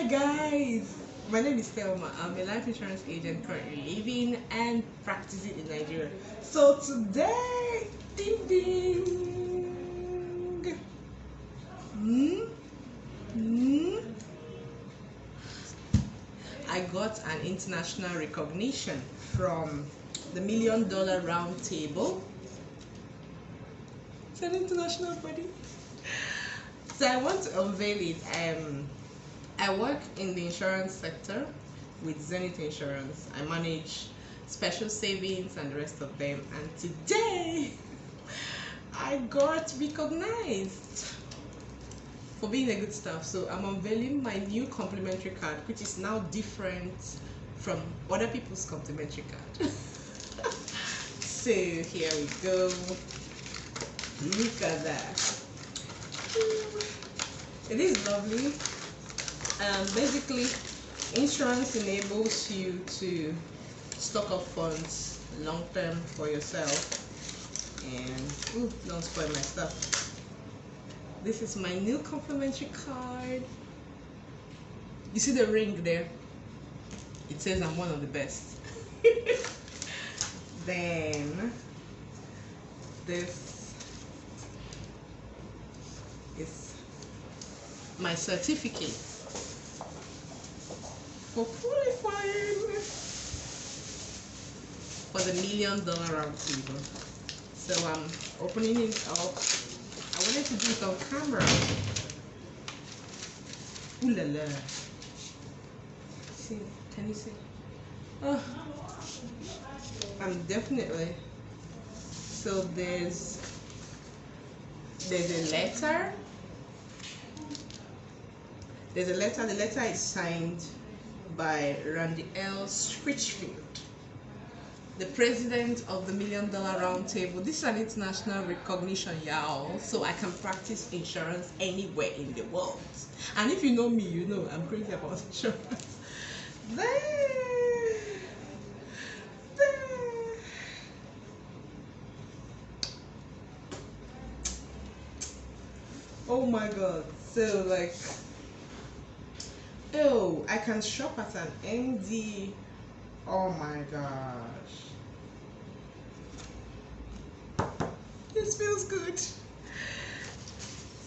guys, my name is Thelma. I'm a life insurance agent currently living and practicing in Nigeria. So today, ding ding, I got an international recognition from the Million Dollar Round Table. It's an international body. So I want to unveil it. I work in the insurance sector with Zenith Insurance. I manage special savings and the rest of them. And today, I got recognized for being a good staff. So I'm unveiling my new complimentary card, which is now different from other people's complimentary card. So here we go. Look at that. It is lovely. Basically, insurance enables you to stock up funds long term for yourself. And don't spoil my stuff. This is my new complimentary card. You see the ring there? It says I'm one of the best. Then this is my certificate for qualifying for the Million Dollar Round Table. So I'm opening it up. I wanted to do it on camera. Ooh la la. See, can you see? Oh, I'm definitely. So there's a letter. There's a letter. The letter is signed by Randy L. Scritchfield, the president of the Million Dollar Round Table. This is an international recognition, y'all, so I can practice insurance anywhere in the world. And if you know me, you know I'm crazy about insurance. Oh my god. So like, oh, I can shop at an MD. Oh my gosh. This feels good.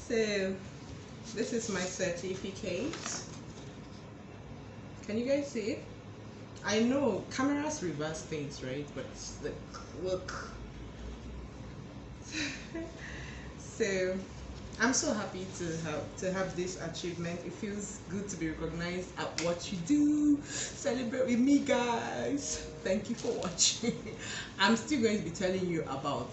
So this is my certificate. Can you guys see it? I know cameras reverse things, right? But look. So I'm so happy to have this achievement. It feels good to be recognized at what you do. Celebrate with me, guys. Thank you for watching. I'm still going to be telling you about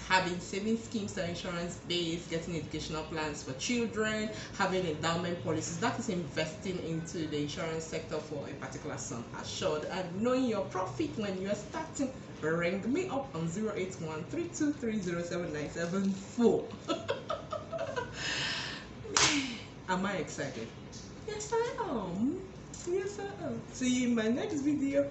having saving schemes that are insurance based, getting educational plans for children, having endowment policies. That is investing into the insurance sector for a particular sum assured, and knowing your profit when you are starting. Ring me up on 081-3230-7974. Am I excited? Yes, I am. Yes, I am. See you in my next video.